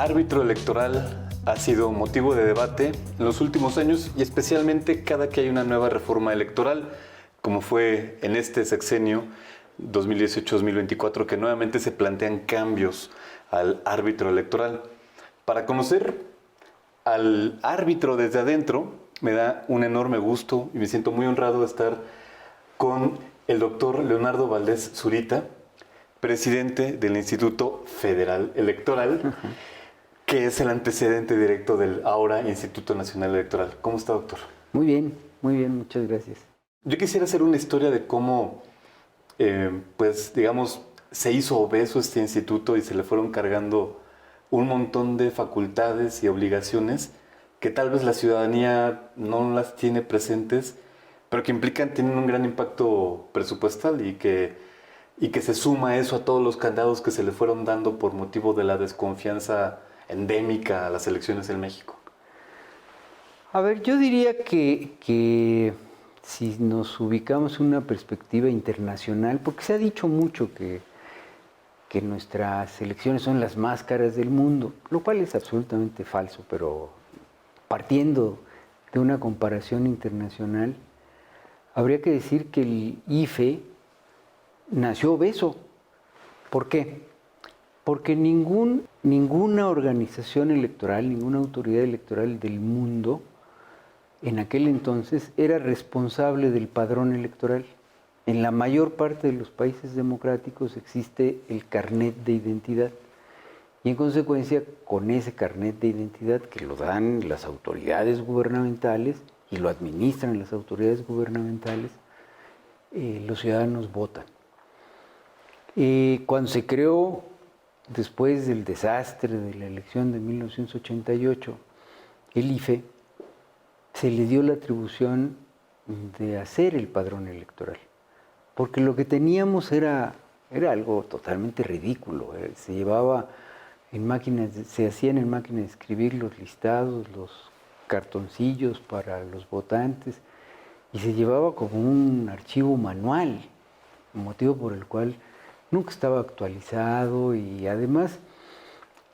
árbitro electoral ha sido motivo de debate en los últimos años y especialmente cada que hay una nueva reforma electoral, como fue en este sexenio 2018-2024, que nuevamente se plantean cambios al árbitro electoral. Para conocer al árbitro desde adentro, me da un enorme gusto y me siento muy honrado de estar con el doctor Leonardo Valdés Zurita, presidente del Instituto Federal Electoral, que es el antecedente directo del ahora Instituto Nacional Electoral. ¿Cómo está, doctor? Muy bien, muchas gracias. Yo quisiera hacer una historia de cómo, pues, digamos, se hizo obeso este instituto y se le fueron cargando un montón de facultades y obligaciones que tal vez la ciudadanía no las tiene presentes, pero que tienen un gran impacto presupuestal y que se suma eso a todos los candados que se le fueron dando por motivo de la desconfianza endémica a las elecciones en México. A ver, yo diría que si nos ubicamos en una perspectiva internacional, porque se ha dicho mucho que nuestras elecciones son las más caras del mundo, lo cual es absolutamente falso, pero partiendo de una comparación internacional, habría que decir que el IFE nació obeso. ¿Por qué? Porque ninguna organización electoral, ninguna autoridad electoral del mundo en aquel entonces era responsable del padrón electoral. En la mayor parte de los países democráticos existe el carnet de identidad y en consecuencia con ese carnet de identidad que lo dan las autoridades gubernamentales y lo administran las autoridades gubernamentales, los ciudadanos votan. Cuando se creó, después del desastre de la elección de 1988, el IFE, se le dio la atribución de hacer el padrón electoral, porque lo que teníamos era algo totalmente ridículo. Se llevaba en máquinas, se hacían en máquinas de escribir los listados, los cartoncillos para los votantes, y se llevaba como un archivo manual, motivo por el cual nunca estaba actualizado, y además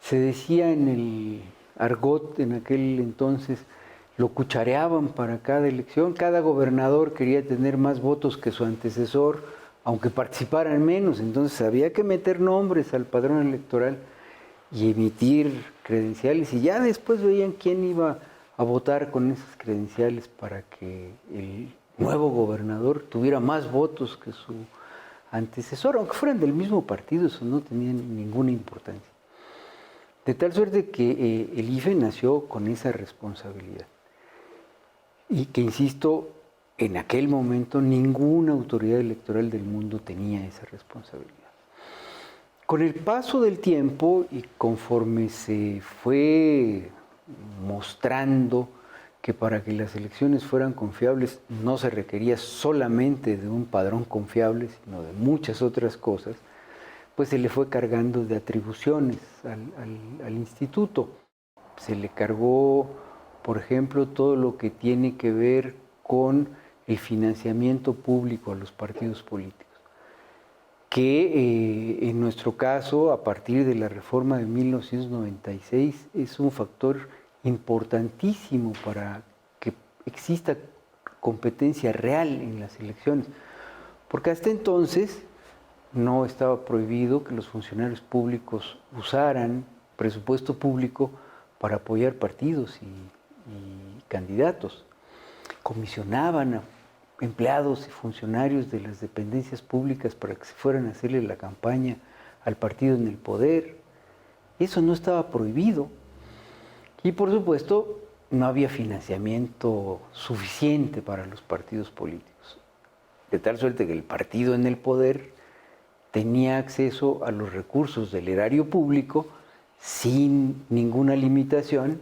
se decía en el argot en aquel entonces, lo cuchareaban para cada elección. Cada gobernador quería tener más votos que su antecesor, aunque participaran menos. Entonces había que meter nombres al padrón electoral y emitir credenciales. Y ya después veían quién iba a votar con esas credenciales para que el nuevo gobernador tuviera más votos que su antecesor. Aunque fueran del mismo partido, eso no tenía ninguna importancia. De tal suerte que el IFE nació con esa responsabilidad. Y que, insisto, en aquel momento ninguna autoridad electoral del mundo tenía esa responsabilidad. Con el paso del tiempo y conforme se fue mostrando que para que las elecciones fueran confiables no se requería solamente de un padrón confiable, sino de muchas otras cosas, pues se le fue cargando de atribuciones al instituto. Se le cargó, por ejemplo, todo lo que tiene que ver con el financiamiento público a los partidos políticos, que en nuestro caso, a partir de la reforma de 1996, es un factor importantísimo para que exista competencia real en las elecciones, porque hasta entonces no estaba prohibido que los funcionarios públicos usaran presupuesto público para apoyar partidos y candidatos. Comisionaban a empleados y funcionarios de las dependencias públicas para que se fueran a hacerle la campaña al partido en el poder. Eso no estaba prohibido. Y por supuesto, no había financiamiento suficiente para los partidos políticos. De tal suerte que el partido en el poder tenía acceso a los recursos del erario público sin ninguna limitación,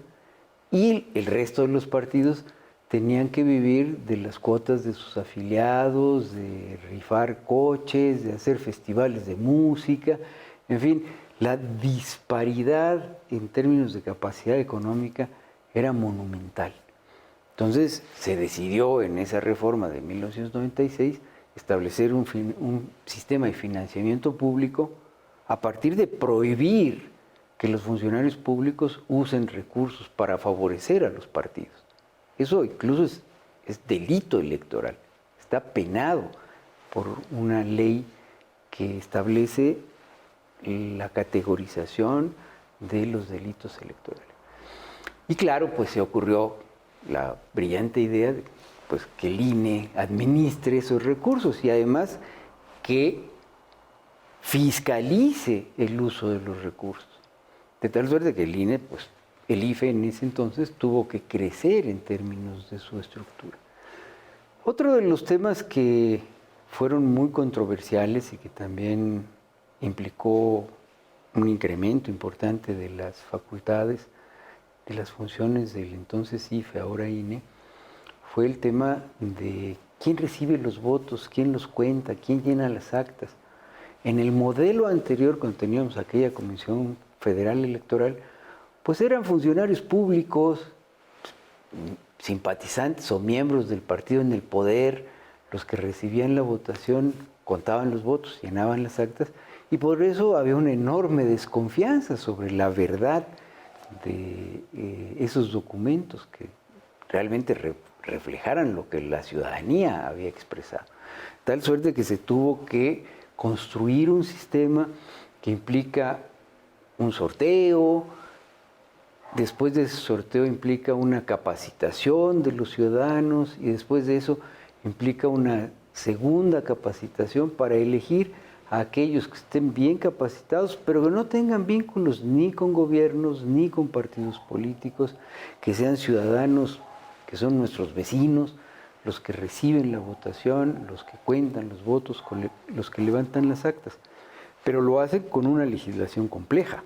y el resto de los partidos tenían que vivir de las cuotas de sus afiliados, de rifar coches, de hacer festivales de música, en fin, la disparidad en términos de capacidad económica era monumental. Entonces se decidió en esa reforma de 1996 establecer un sistema de financiamiento público a partir de prohibir que los funcionarios públicos usen recursos para favorecer a los partidos. Eso incluso es delito electoral, está penado por una ley que establece la categorización de los delitos electorales. Y claro, pues se ocurrió la brillante idea de pues, que el INE administre esos recursos y además que fiscalice el uso de los recursos. De tal suerte que el INE, pues el IFE en ese entonces tuvo que crecer en términos de su estructura. Otro de los temas que fueron muy controversiales y que también implicó un incremento importante de las facultades, de las funciones del entonces IFE, ahora INE, fue el tema de quién recibe los votos, quién los cuenta, quién llena las actas. En el modelo anterior, cuando teníamos aquella Comisión Federal Electoral, pues eran funcionarios públicos, simpatizantes o miembros del partido en el poder, los que recibían la votación, contaban los votos, llenaban las actas, y por eso había una enorme desconfianza sobre la verdad de esos documentos que realmente reflejaran lo que la ciudadanía había expresado. Tal suerte que se tuvo que construir un sistema que implica un sorteo, después de ese sorteo implica una capacitación de los ciudadanos y después de eso implica una segunda capacitación para elegir a aquellos que estén bien capacitados, pero que no tengan vínculos ni con gobiernos ni con partidos políticos, que sean ciudadanos, que son nuestros vecinos, los que reciben la votación, los que cuentan los votos, los que levantan las actas. Pero lo hacen con una legislación compleja,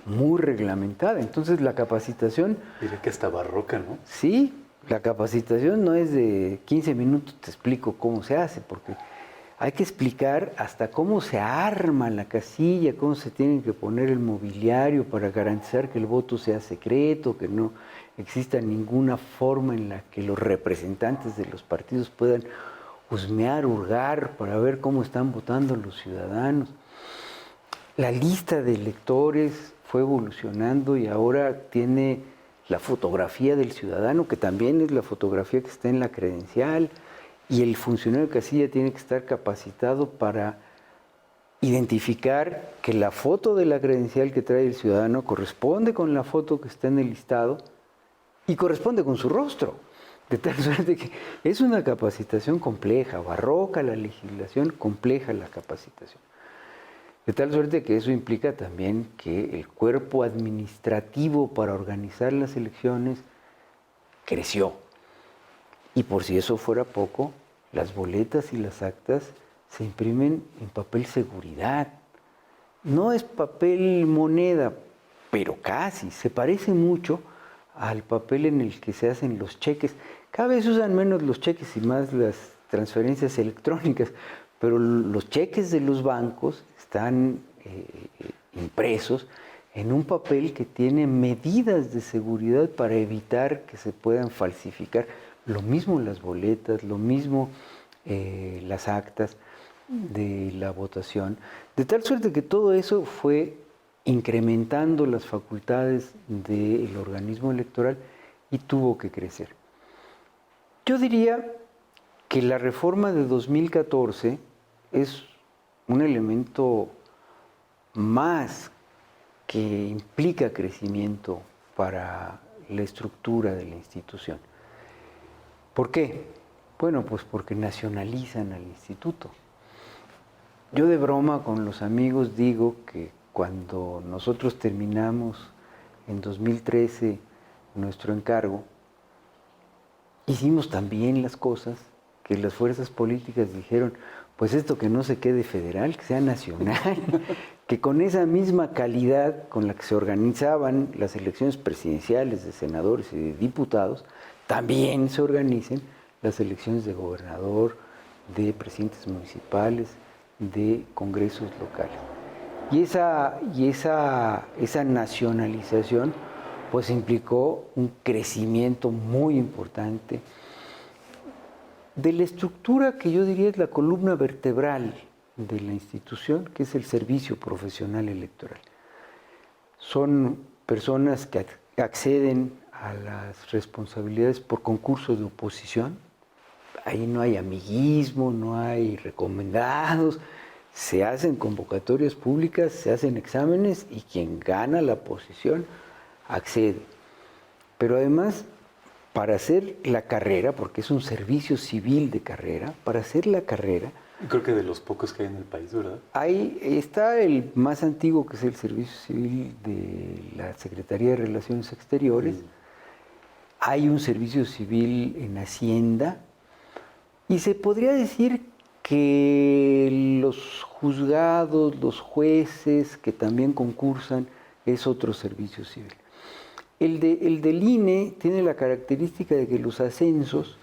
muy reglamentada. Entonces la capacitación... Diré que hasta barroca, ¿no? Sí, la capacitación no es de 15 minutos, te explico cómo se hace, porque hay que explicar hasta cómo se arma la casilla, cómo se tiene que poner el mobiliario para garantizar que el voto sea secreto, que no exista ninguna forma en la que los representantes de los partidos puedan husmear, hurgar para ver cómo están votando los ciudadanos. La lista de electores fue evolucionando y ahora tiene la fotografía del ciudadano, que también es la fotografía que está en la credencial, y el funcionario de casilla tiene que estar capacitado para identificar que la foto de la credencial que trae el ciudadano corresponde con la foto que está en el listado y corresponde con su rostro. De tal suerte que es una capacitación compleja, barroca la legislación, compleja la capacitación. De tal suerte que eso implica también que el cuerpo administrativo para organizar las elecciones creció. Y por si eso fuera poco, las boletas y las actas se imprimen en papel seguridad. No es papel moneda, pero casi. Se parece mucho al papel en el que se hacen los cheques. Cada vez usan menos los cheques y más las transferencias electrónicas, pero los cheques de los bancos están impresos en un papel que tiene medidas de seguridad para evitar que se puedan falsificar. Lo mismo las boletas, lo mismo las actas de la votación. De tal suerte que todo eso fue incrementando las facultades del organismo electoral y tuvo que crecer. Yo diría que la reforma de 2014 es un elemento más que implica crecimiento para la estructura de la institución. ¿Por qué? Bueno, pues porque nacionalizan al instituto. Yo de broma con los amigos digo que cuando nosotros terminamos en 2013 nuestro encargo, hicimos también las cosas que las fuerzas políticas dijeron, pues esto que no se quede federal, que sea nacional, que con esa misma calidad con la que se organizaban las elecciones presidenciales de senadores y de diputados, también se organicen las elecciones de gobernador, de presidentes municipales, de congresos locales. Y esa nacionalización pues implicó un crecimiento muy importante de la estructura que yo diría es la columna vertebral de la institución, que es el servicio profesional electoral. son personas que acceden a las responsabilidades por concurso de oposición. Ahí no hay amiguismo, no hay recomendados, se hacen convocatorias públicas, se hacen exámenes y quien gana la posición accede. Pero además, para hacer la carrera, porque es un servicio civil de carrera, para hacer la carrera... Creo que de los pocos que hay en el país, ¿verdad? Ahí está el más antiguo, que es el servicio civil de la Secretaría de Relaciones Exteriores. Hay un servicio civil en Hacienda. Y se podría decir que los juzgados, los jueces que también concursan, es otro servicio civil. El del INE tiene la característica de que los ascensos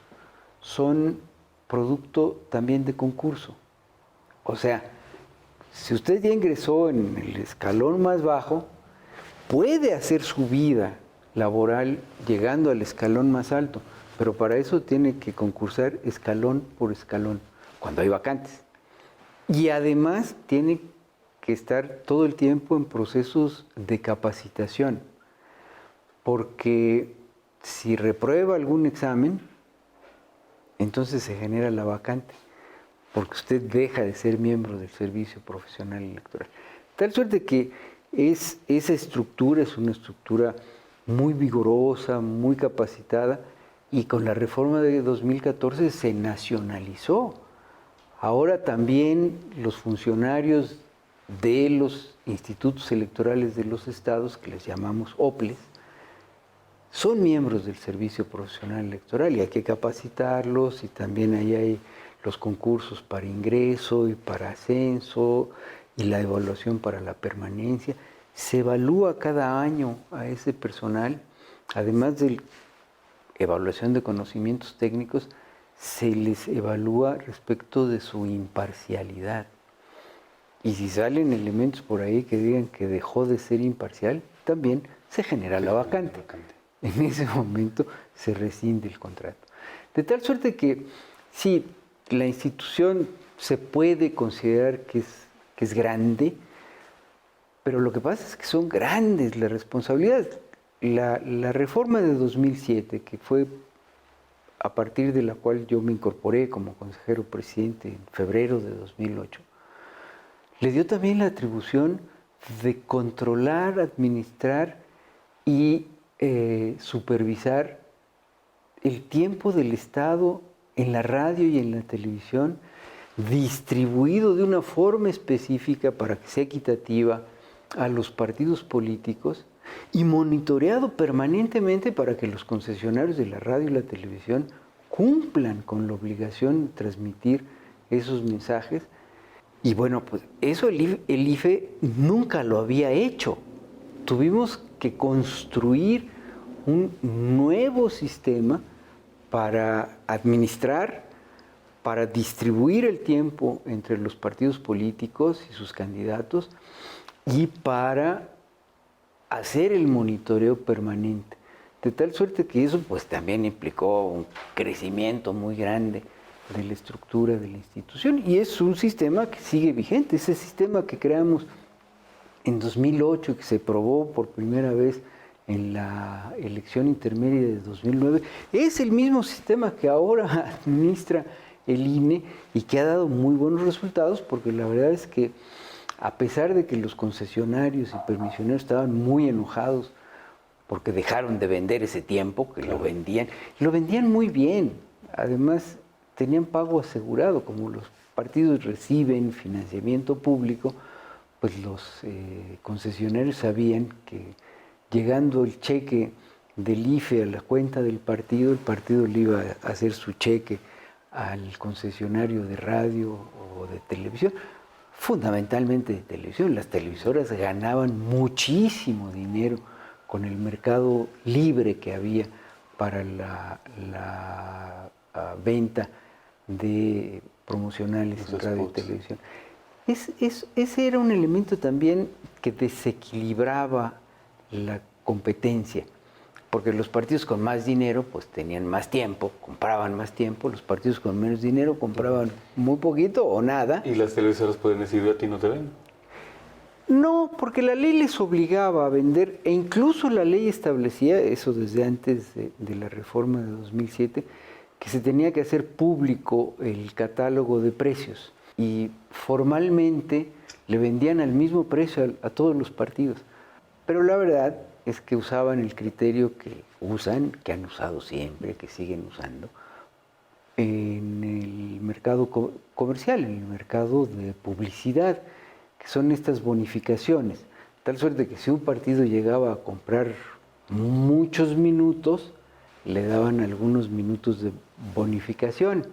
son producto también de concurso. O sea, si usted ya ingresó en el escalón más bajo, puede hacer su vida laboral llegando al escalón más alto, pero para eso tiene que concursar escalón por escalón, cuando hay vacantes. Y además tiene que estar todo el tiempo en procesos de capacitación, porque si reprueba algún examen, entonces se genera la vacante, porque usted deja de ser miembro del Servicio Profesional Electoral. Tal suerte que esa estructura es una estructura muy vigorosa, muy capacitada, y con la reforma de 2014 se nacionalizó. Ahora también los funcionarios de los institutos electorales de los estados, que les llamamos OPLES, son miembros del Servicio Profesional Electoral y hay que capacitarlos, y también ahí hay los concursos para ingreso y para ascenso y la evaluación para la permanencia. Se evalúa cada año a ese personal, además de evaluación de conocimientos técnicos, se les evalúa respecto de su imparcialidad. Y si salen elementos por ahí que digan que dejó de ser imparcial, también se genera la vacante. En ese momento se rescinde el contrato. De tal suerte que sí, la institución se puede considerar que es grande, pero lo que pasa es que son grandes las responsabilidades. La reforma de 2007, que fue a partir de la cual yo me incorporé como consejero presidente en febrero de 2008, le dio también la atribución de controlar, administrar y supervisar el tiempo del Estado en la radio y en la televisión, distribuido de una forma específica para que sea equitativa a los partidos políticos y monitoreado permanentemente para que los concesionarios de la radio y la televisión cumplan con la obligación de transmitir esos mensajes. Y bueno, pues eso el IFE nunca lo había hecho. Tuvimos que construir un nuevo sistema para administrar, para distribuir el tiempo entre los partidos políticos y sus candidatos y para hacer el monitoreo permanente. De tal suerte que eso pues también implicó un crecimiento muy grande de la estructura de la institución, y es un sistema que sigue vigente. Ese sistema que creamos en 2008, que se probó por primera vez en la elección intermedia de 2009, es el mismo sistema que ahora administra el INE y que ha dado muy buenos resultados, porque la verdad es que a pesar de que los concesionarios y permisioneros estaban muy enojados porque dejaron de vender ese tiempo, que lo vendían muy bien. Además, tenían pago asegurado. Como los partidos reciben financiamiento público, pues los concesionarios sabían que llegando el cheque del IFE a la cuenta del partido, el partido le iba a hacer su cheque al concesionario de radio o de televisión, fundamentalmente de televisión. Las televisoras ganaban muchísimo dinero con el mercado libre que había para la venta de promocionales en radio y televisión. Ese era un elemento también que desequilibraba la competencia, porque los partidos con más dinero pues tenían más tiempo, compraban más tiempo, los partidos con menos dinero compraban muy poquito o nada. Y las televisoras pueden decir, a ti no te ven. No, porque la ley les obligaba a vender, e incluso la ley establecía, eso desde antes de la reforma de 2007, que se tenía que hacer público el catálogo de precios. Y formalmente le vendían al mismo precio a todos los partidos. Pero la verdad es que usaban el criterio que usan, que han usado siempre, que siguen usando, en el mercado comercial, en el mercado de publicidad, que son estas bonificaciones. Tal suerte que si un partido llegaba a comprar muchos minutos, le daban algunos minutos de bonificación.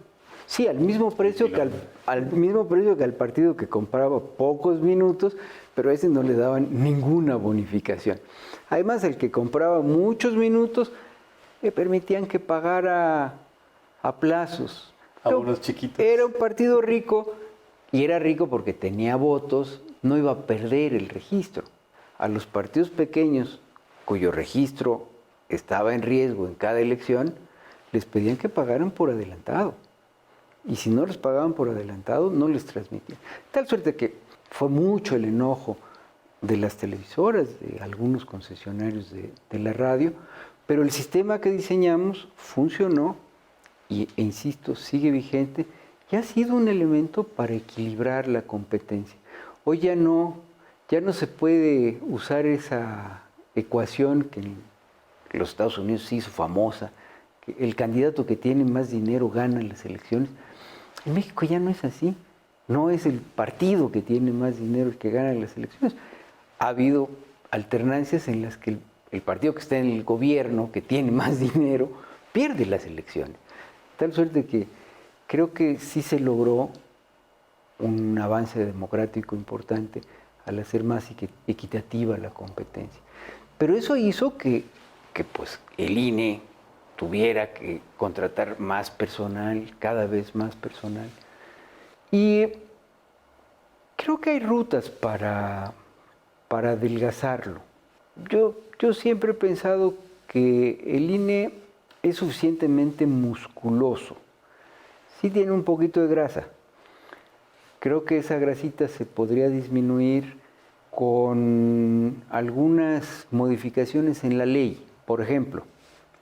Sí, al mismo precio que al partido que compraba pocos minutos, pero a ese no le daban ninguna bonificación. Además, el que compraba muchos minutos, le permitían que pagara a plazos. Abonos chiquitos. Era un partido rico, y era rico porque tenía votos, no iba a perder el registro. A los partidos pequeños, cuyo registro estaba en riesgo en cada elección, les pedían que pagaran por adelantado. Y si no les pagaban por adelantado, no les transmitían. Tal suerte que fue mucho el enojo de las televisoras, de algunos concesionarios de la radio, pero el sistema que diseñamos funcionó e insisto, sigue vigente y ha sido un elemento para equilibrar la competencia. Hoy ya no se puede usar esa ecuación que en los Estados Unidos se hizo famosa, que el candidato que tiene más dinero gana las elecciones. En México ya no es así. No es el partido que tiene más dinero el que gana las elecciones. Ha habido alternancias en las que el partido que está en el gobierno, que tiene más dinero, pierde las elecciones. Tal suerte que creo que sí se logró un avance democrático importante al hacer más equitativa la competencia. Pero eso hizo que pues, el INE tuviera que contratar más personal, cada vez más personal. Y creo que hay rutas para adelgazarlo. Yo siempre he pensado que el INE es suficientemente musculoso. Sí tiene un poquito de grasa. Creo que esa grasita se podría disminuir con algunas modificaciones en la ley. Por ejemplo,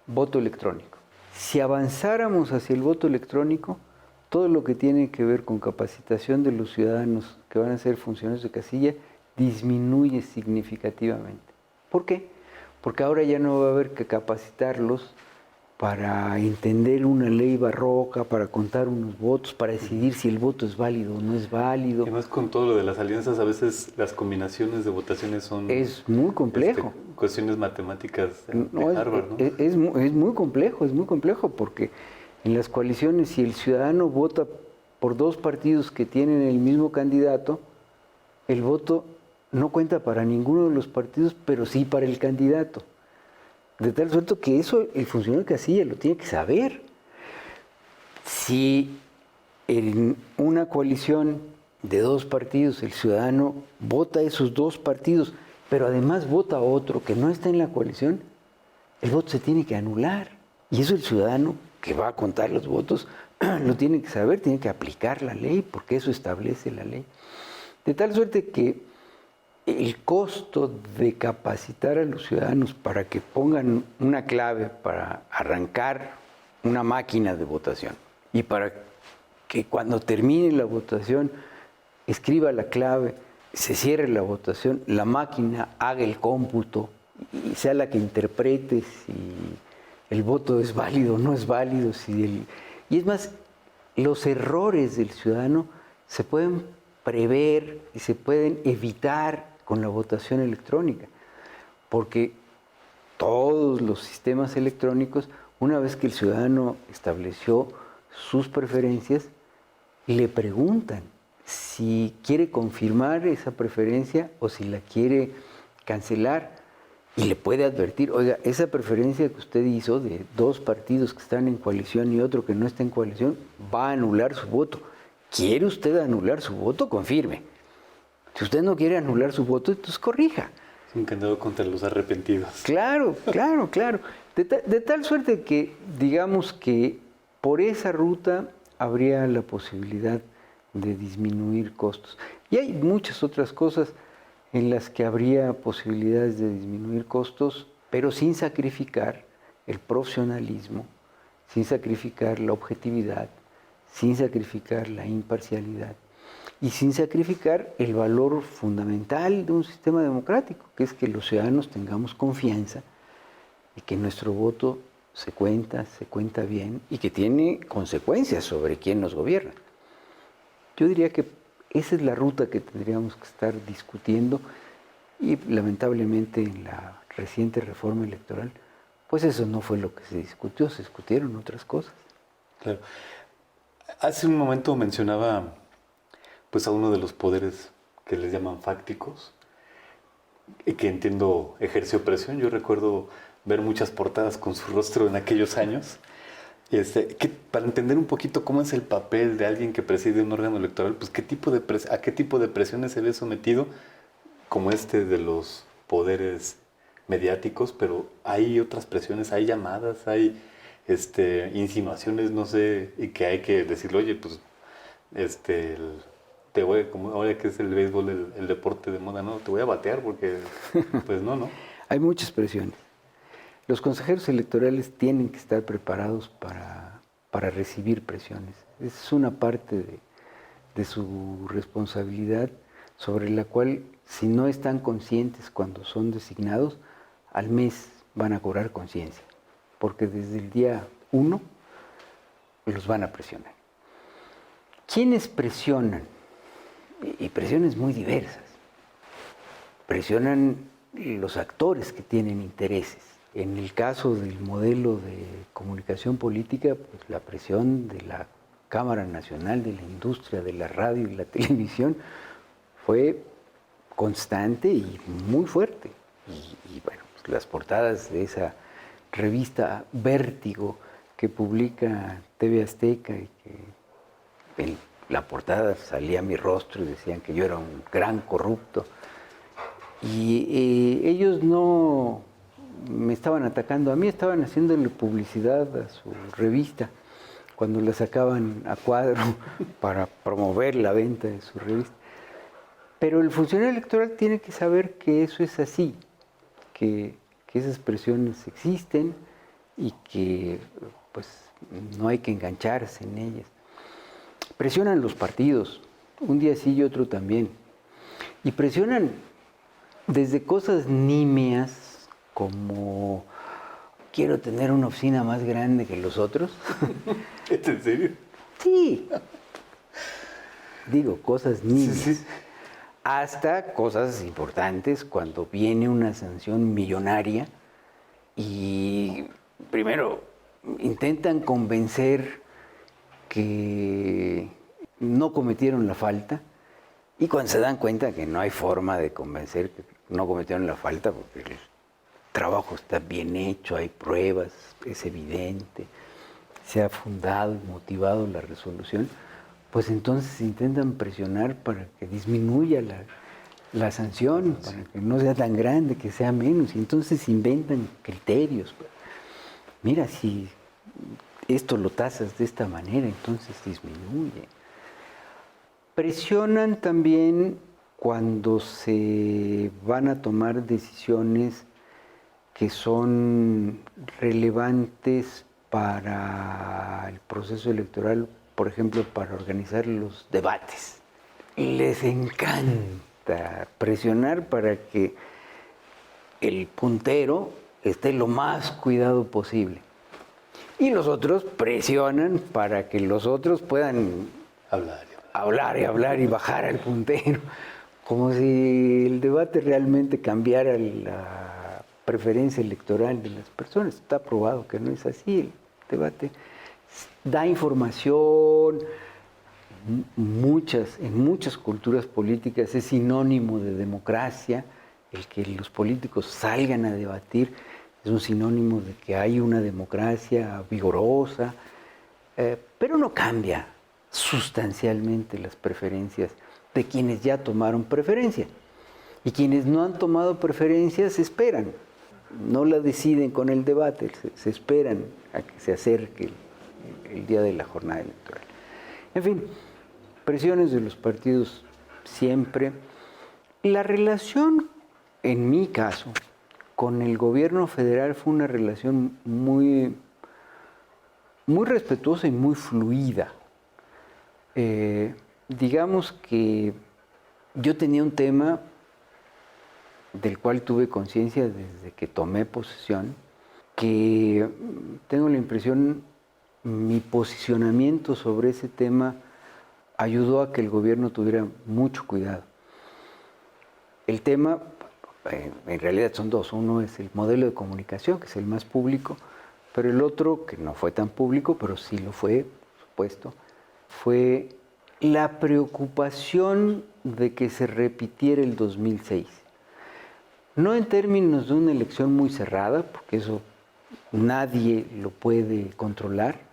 voto electrónico. Si avanzáramos hacia el voto electrónico, todo lo que tiene que ver con capacitación de los ciudadanos que van a ser funcionarios de casilla disminuye significativamente. ¿Por qué? Porque ahora ya no va a haber que capacitarlos para entender una ley barroca, para contar unos votos, para decidir si el voto es válido o no es válido. Además, con todo lo de las alianzas, a veces las combinaciones de votaciones son... Es muy complejo. Cuestiones matemáticas de Harvard, ¿no? Es muy complejo, porque en las coaliciones, si el ciudadano vota por dos partidos que tienen el mismo candidato, el voto no cuenta para ninguno de los partidos, pero sí para el candidato. De tal suerte que eso el funcionario de casilla lo tiene que saber. Si en una coalición de dos partidos el ciudadano vota a esos dos partidos, pero además vota a otro que no está en la coalición, el voto se tiene que anular. Y eso el ciudadano que va a contar los votos lo tiene que saber, tiene que aplicar la ley, porque eso establece la ley. De tal suerte que el costo de capacitar a los ciudadanos para que pongan una clave para arrancar una máquina de votación y para que cuando termine la votación escriba la clave, se cierre la votación, la máquina haga el cómputo y sea la que interprete si el voto es válido o no es válido. Y es más, los errores del ciudadano se pueden prever y se pueden evitar con la votación electrónica, porque todos los sistemas electrónicos, una vez que el ciudadano estableció sus preferencias, le preguntan si quiere confirmar esa preferencia o si la quiere cancelar, y le puede advertir, oiga, esa preferencia que usted hizo de dos partidos que están en coalición y otro que no está en coalición, va a anular su voto. ¿Quiere usted anular su voto? Confirme. Si usted no quiere anular su voto, entonces corrija. Es un candado contra los arrepentidos. Claro. De tal suerte que, digamos que por esa ruta habría la posibilidad de disminuir costos. Y hay muchas otras cosas en las que habría posibilidades de disminuir costos, pero sin sacrificar el profesionalismo, sin sacrificar la objetividad, sin sacrificar la imparcialidad y sin sacrificar el valor fundamental de un sistema democrático, que es que los ciudadanos tengamos confianza y que nuestro voto se cuenta bien y que tiene consecuencias sobre quién nos gobierna. Yo diría que esa es la ruta que tendríamos que estar discutiendo y lamentablemente en la reciente reforma electoral, pues eso no fue lo que se discutió, se discutieron otras cosas. Claro. Hace un momento mencionaba pues a uno de los poderes que les llaman fácticos, y que entiendo ejerció presión. Yo recuerdo ver muchas portadas con su rostro en aquellos años. Para entender un poquito cómo es el papel de alguien que preside un órgano electoral, pues a qué tipo de presiones se ve sometido, como de los poderes mediáticos, pero hay otras presiones, hay llamadas, hay insinuaciones, no sé, y que hay que decirle, oye, pues, te voy, como ahora que es el béisbol, el deporte de moda, no, te voy a batear porque, pues no. Hay muchas presiones. Los consejeros electorales tienen que estar preparados para recibir presiones. Esa es una parte de su responsabilidad sobre la cual, si no están conscientes cuando son designados, al mes van a cobrar conciencia, porque desde el día 1 los van a presionar. ¿Quiénes presionan? Y presiones muy diversas. Presionan los actores que tienen intereses. En el caso del modelo de comunicación política, pues la presión de la Cámara Nacional de la Industria de la Radio y la Televisión fue constante y muy fuerte. Y bueno, pues las portadas de esa revista Vértigo que publica TV Azteca y que en la portada salía mi rostro y decían que yo era un gran corrupto. Y ellos no me estaban atacando a mí, estaban haciéndole publicidad a su revista cuando la sacaban a cuadro para promover la venta de su revista. Pero el funcionario electoral tiene que saber que eso es así, que esas presiones existen y que pues no hay que engancharse en ellas. Presionan los partidos, un día sí y otro también. Y presionan desde cosas nimias como quiero tener una oficina más grande que los otros. ¿Es en serio? Sí. Digo, cosas nimias. Sí. Hasta cosas importantes cuando viene una sanción millonaria y primero intentan convencer que no cometieron la falta y cuando se dan cuenta que no hay forma de convencer que no cometieron la falta porque el trabajo está bien hecho, hay pruebas, es evidente, se ha fundado y motivado la resolución, pues entonces intentan presionar para que disminuya la sanción, para que no sea tan grande, que sea menos, y entonces inventan criterios. Mira, si esto lo tasas de esta manera, entonces disminuye. Presionan también cuando se van a tomar decisiones que son relevantes para el proceso electoral, por ejemplo, para organizar los debates. Les encanta presionar para que el puntero esté lo más cuidado posible. Y los otros presionan para que los otros puedan hablar y bajar al puntero. Como si el debate realmente cambiara la preferencia electoral de las personas. Está probado que no es así. El debate da información. En muchas culturas políticas es sinónimo de democracia. El que los políticos salgan a debatir es un sinónimo de que hay una democracia vigorosa, pero no cambia sustancialmente las preferencias de quienes ya tomaron preferencia. Y quienes no han tomado preferencias esperan, no la deciden con el debate, se esperan a que se acerque el día de la jornada electoral. En fin, presiones de los partidos siempre. La relación, en mi caso, con el gobierno federal fue una relación muy, muy respetuosa y muy fluida. Digamos que yo tenía un tema del cual tuve conciencia desde que tomé posesión, que tengo la impresión, mi posicionamiento sobre ese tema ayudó a que el gobierno tuviera mucho cuidado. El tema, en realidad son dos. Uno es el modelo de comunicación, que es el más público, pero el otro, que no fue tan público, pero sí lo fue, por supuesto, fue la preocupación de que se repitiera el 2006. No en términos de una elección muy cerrada, porque eso nadie lo puede controlar.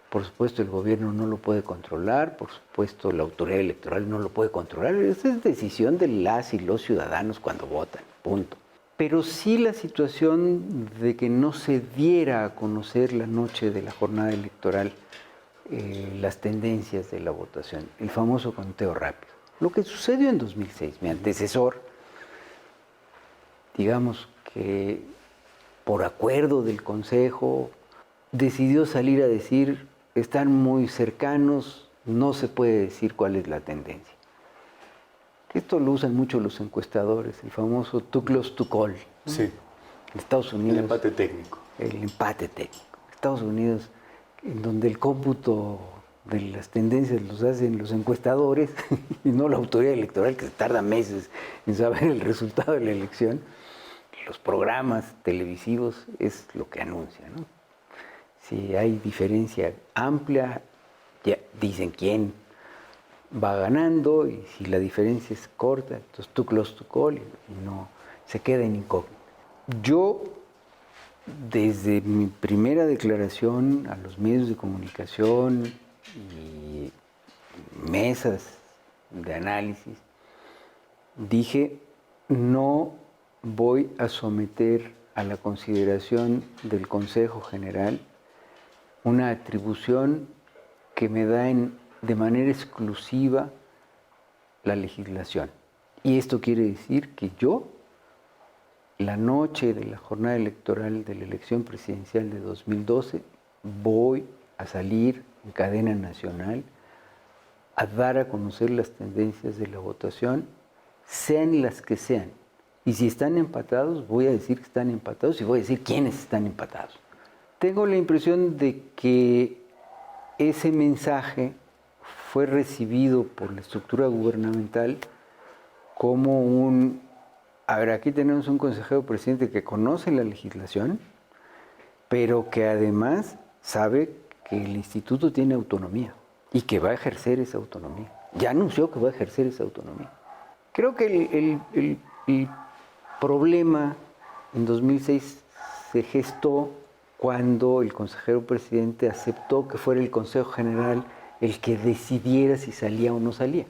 Por supuesto, el gobierno no lo puede controlar, por supuesto, la autoridad electoral no lo puede controlar. Esa es decisión de las y los ciudadanos cuando votan, punto. Pero sí la situación de que no se diera a conocer la noche de la jornada electoral las tendencias de la votación, el famoso conteo rápido. Lo que sucedió en 2006, mi antecesor, digamos que por acuerdo del Consejo, decidió salir a decir, están muy cercanos, no se puede decir cuál es la tendencia. Esto lo usan mucho los encuestadores, el famoso too close to call. Sí. En Estados Unidos. El empate técnico. El empate técnico. Estados Unidos, en donde el cómputo de las tendencias los hacen los encuestadores y no la autoridad electoral, que se tarda meses en saber el resultado de la elección. Los programas televisivos es lo que anuncian, ¿no? Si hay diferencia amplia, ya dicen quién va ganando, y si la diferencia es corta, entonces too close to call, y no se queda en incógnito. Yo, desde mi primera declaración a los medios de comunicación y mesas de análisis, dije, no voy a someter a la consideración del Consejo General una atribución que me da de manera exclusiva la legislación. Y esto quiere decir que yo, la noche de la jornada electoral de la elección presidencial de 2012, voy a salir en cadena nacional a dar a conocer las tendencias de la votación, sean las que sean. Y si están empatados, voy a decir que están empatados y voy a decir quiénes están empatados. Tengo la impresión de que ese mensaje fue recibido por la estructura gubernamental como a ver, aquí tenemos un consejero presidente que conoce la legislación, pero que además sabe que el instituto tiene autonomía y que va a ejercer esa autonomía. Ya anunció que va a ejercer esa autonomía. Creo que el problema en 2006 se gestó cuando el consejero presidente aceptó que fuera el Consejo General el que decidiera si salía o no salía.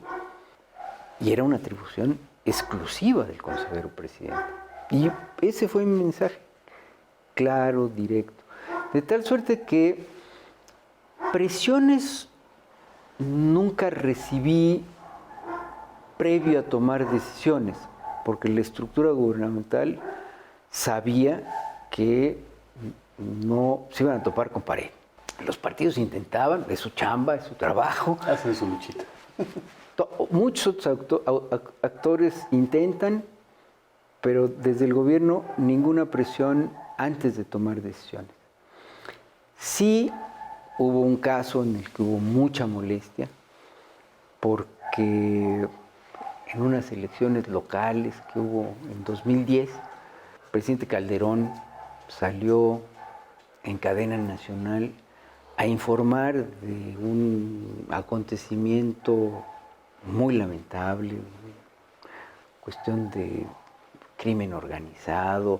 Y era una atribución exclusiva del consejero presidente. Y ese fue mi mensaje, claro, directo. De tal suerte que presiones nunca recibí previo a tomar decisiones, porque la estructura gubernamental sabía que no se iban a topar con pared. Los partidos intentaban, es su chamba, es su trabajo. Hacen su luchita. Muchos actores intentan, pero desde el gobierno ninguna presión antes de tomar decisiones. Sí hubo un caso en el que hubo mucha molestia, porque en unas elecciones locales que hubo en 2010, el presidente Calderón salió en cadena nacional a informar de un acontecimiento muy lamentable, cuestión de crimen organizado,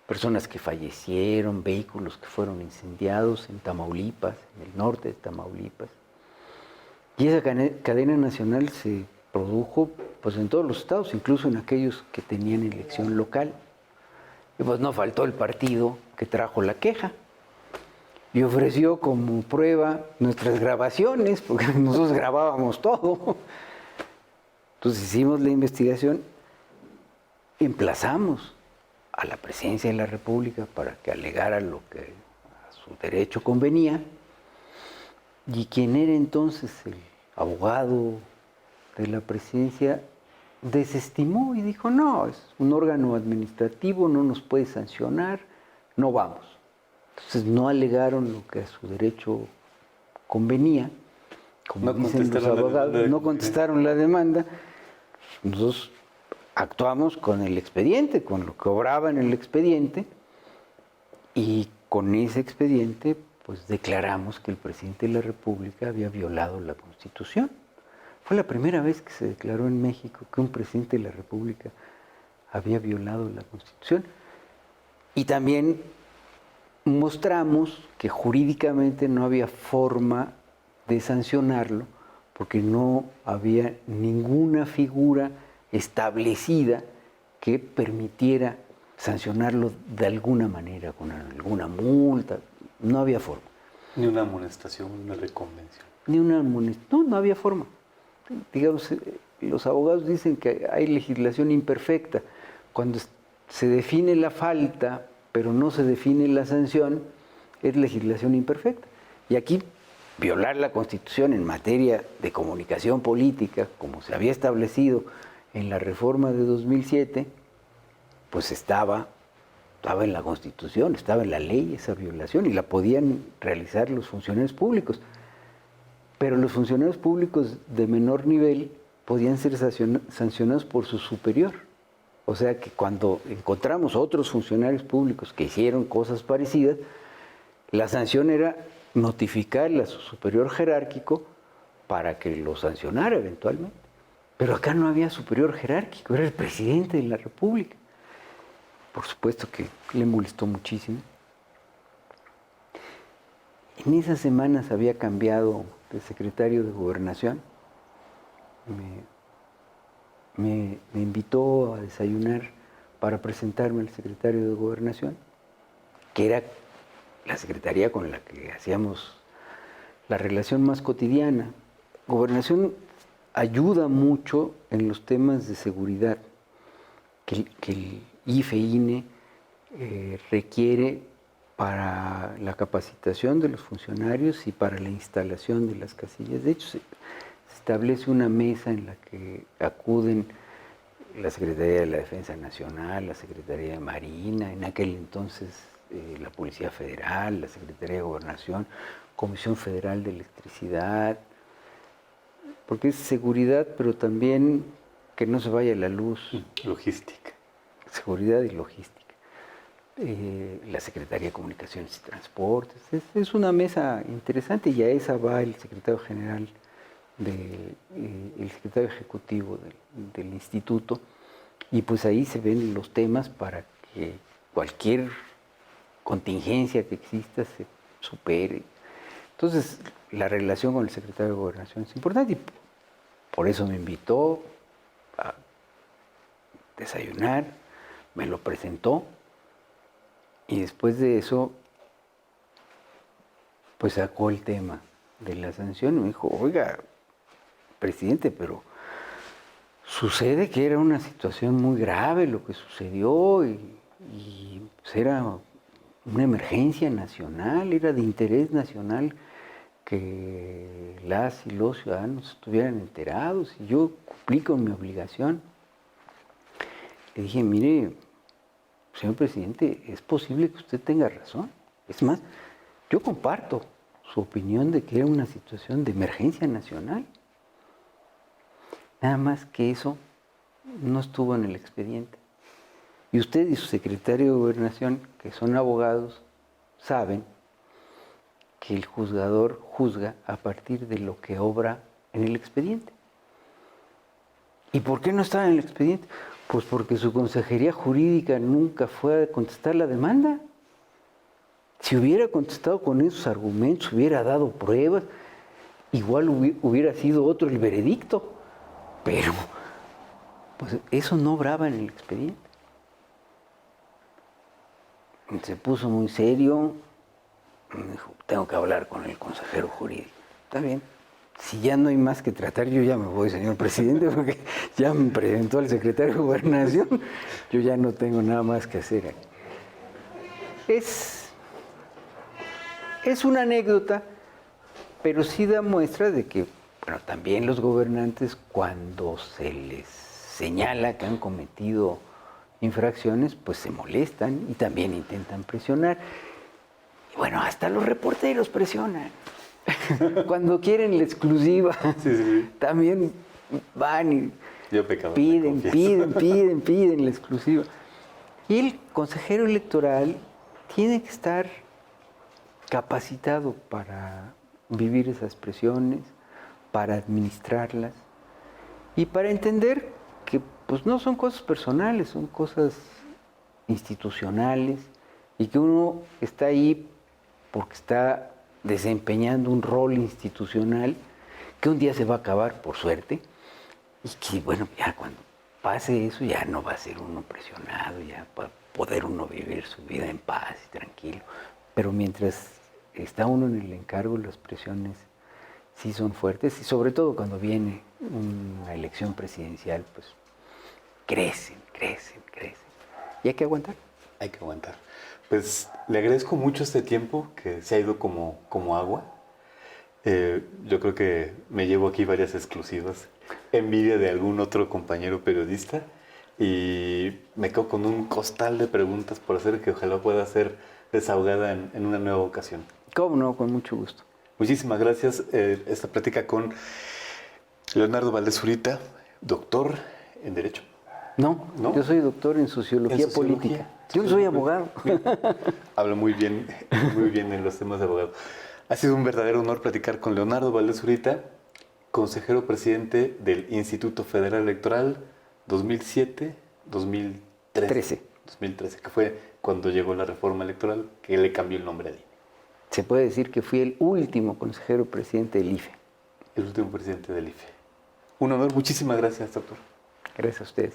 personas que fallecieron, vehículos que fueron incendiados en Tamaulipas, en el norte de Tamaulipas. Y esa cadena nacional se produjo pues, en todos los estados, incluso en aquellos que tenían elección local. Y pues no faltó el partido que trajo la queja y ofreció como prueba nuestras grabaciones, porque nosotros grabábamos todo. Entonces hicimos la investigación emplazamos a la presidencia de la República para que alegara lo que a su derecho convenía, y quien era entonces el abogado de la presidencia desestimó y dijo, no, es un órgano administrativo, no nos puede sancionar, no vamos. Entonces no alegaron lo que a su derecho convenía, como dicen los abogados, no contestaron la demanda. Nosotros actuamos con el expediente, con lo que obraba en el expediente, y con ese expediente pues declaramos que el presidente de la República había violado la Constitución. Fue la primera vez que se declaró en México que un presidente de la República había violado la Constitución. Y también mostramos que jurídicamente no había forma de sancionarlo porque no había ninguna figura establecida que permitiera sancionarlo de alguna manera, con alguna multa. No había forma. Ni una amonestación, una reconvención. Ni una amonestación, no había forma. Digamos, los abogados dicen que hay legislación imperfecta. Cuando se define la falta, pero no se define la sanción, es legislación imperfecta. Y aquí, violar la Constitución en materia de comunicación política, como se había establecido en la reforma de 2007, pues estaba en la Constitución, estaba en la ley esa violación y la podían realizar los funcionarios públicos. Pero los funcionarios públicos de menor nivel podían ser sancionados por su superior. O sea que cuando encontramos otros funcionarios públicos que hicieron cosas parecidas, la sanción era notificarle a su superior jerárquico para que lo sancionara eventualmente. Pero acá no había superior jerárquico, era el presidente de la República. Por supuesto que le molestó muchísimo. En esas semanas había cambiado de secretario de Gobernación. Me invitó a desayunar para presentarme al secretario de Gobernación, que era la secretaría con la que hacíamos la relación más cotidiana. Gobernación ayuda mucho en los temas de seguridad que el IFE-INE requiere para la capacitación de los funcionarios y para la instalación de las casillas. De hecho, se establece una mesa en la que acuden la Secretaría de la Defensa Nacional, la Secretaría de Marina, en aquel entonces la Policía Federal, la Secretaría de Gobernación, Comisión Federal de Electricidad, porque es seguridad, pero también que no se vaya la luz. Logística. Seguridad y logística. La Secretaría de Comunicaciones y Transportes. Es una mesa interesante y a esa va el secretario general, el secretario ejecutivo del instituto, y pues ahí se ven los temas para que cualquier contingencia que exista se supere. Entonces, la relación con el secretario de Gobernación es importante y por eso me invitó a desayunar, me lo presentó y después de eso pues sacó el tema de la sanción y me dijo, oiga, presidente, pero sucede que era una situación muy grave lo que sucedió y pues era una emergencia nacional, era de interés nacional que las y los ciudadanos estuvieran enterados y yo cumplí con mi obligación. Le dije, mire, señor presidente, es posible que usted tenga razón. Es más, yo comparto su opinión de que era una situación de emergencia nacional. Nada más que eso no estuvo en el expediente. Y usted y su secretario de Gobernación, que son abogados, saben que el juzgador juzga a partir de lo que obra en el expediente. ¿Y por qué no estaba en el expediente? Pues porque su consejería jurídica nunca fue a contestar la demanda. Si hubiera contestado con esos argumentos, hubiera dado pruebas, igual hubiera sido otro el veredicto. Pero pues eso no obraba en el expediente. Se puso muy serio, me dijo, tengo que hablar con el consejero jurídico. Está bien, si ya no hay más que tratar, yo ya me voy, señor presidente, porque ya me presentó el secretario de Gobernación, yo ya no tengo nada más que hacer aquí. Es una anécdota, pero sí da muestra de que, bueno, también los gobernantes, cuando se les señala que han cometido infracciones, pues se molestan y también intentan presionar. Y bueno, hasta los reporteros presionan. Cuando quieren la exclusiva, Sí. también van y Yo pecado. piden la exclusiva. Y el consejero electoral tiene que estar capacitado para vivir esas presiones, para administrarlas y para entender que pues no son cosas personales, son cosas institucionales y que uno está ahí porque está desempeñando un rol institucional que un día se va a acabar, por suerte, y que bueno, ya cuando pase eso ya no va a ser uno presionado, ya va a poder uno vivir su vida en paz y tranquilo. Pero mientras está uno en el encargo, las presiones sí son fuertes y sobre todo cuando viene una elección presidencial, pues crecen. Y hay que aguantar. Hay que aguantar. Pues le agradezco mucho este tiempo que se ha ido como agua. Yo creo que me llevo aquí varias exclusivas. Envidia de algún otro compañero periodista. Y me quedo con un costal de preguntas por hacer que ojalá pueda ser desahogada en una nueva ocasión. ¿Cómo no? Con mucho gusto. Muchísimas gracias. Esta plática con Leonardo Valdés Zurita, doctor en Derecho. No, yo soy doctor en Sociología Política. Yo no soy abogado. Habla muy bien en los temas de abogado. Ha sido un verdadero honor platicar con Leonardo Valdés Zurita, consejero presidente del Instituto Federal Electoral 2007-2013. 2013, que fue cuando llegó la reforma electoral que le cambió el nombre al INE. Se puede decir que fui el último consejero presidente del IFE. El último presidente del IFE. Un honor, muchísimas gracias, doctor. Gracias a ustedes.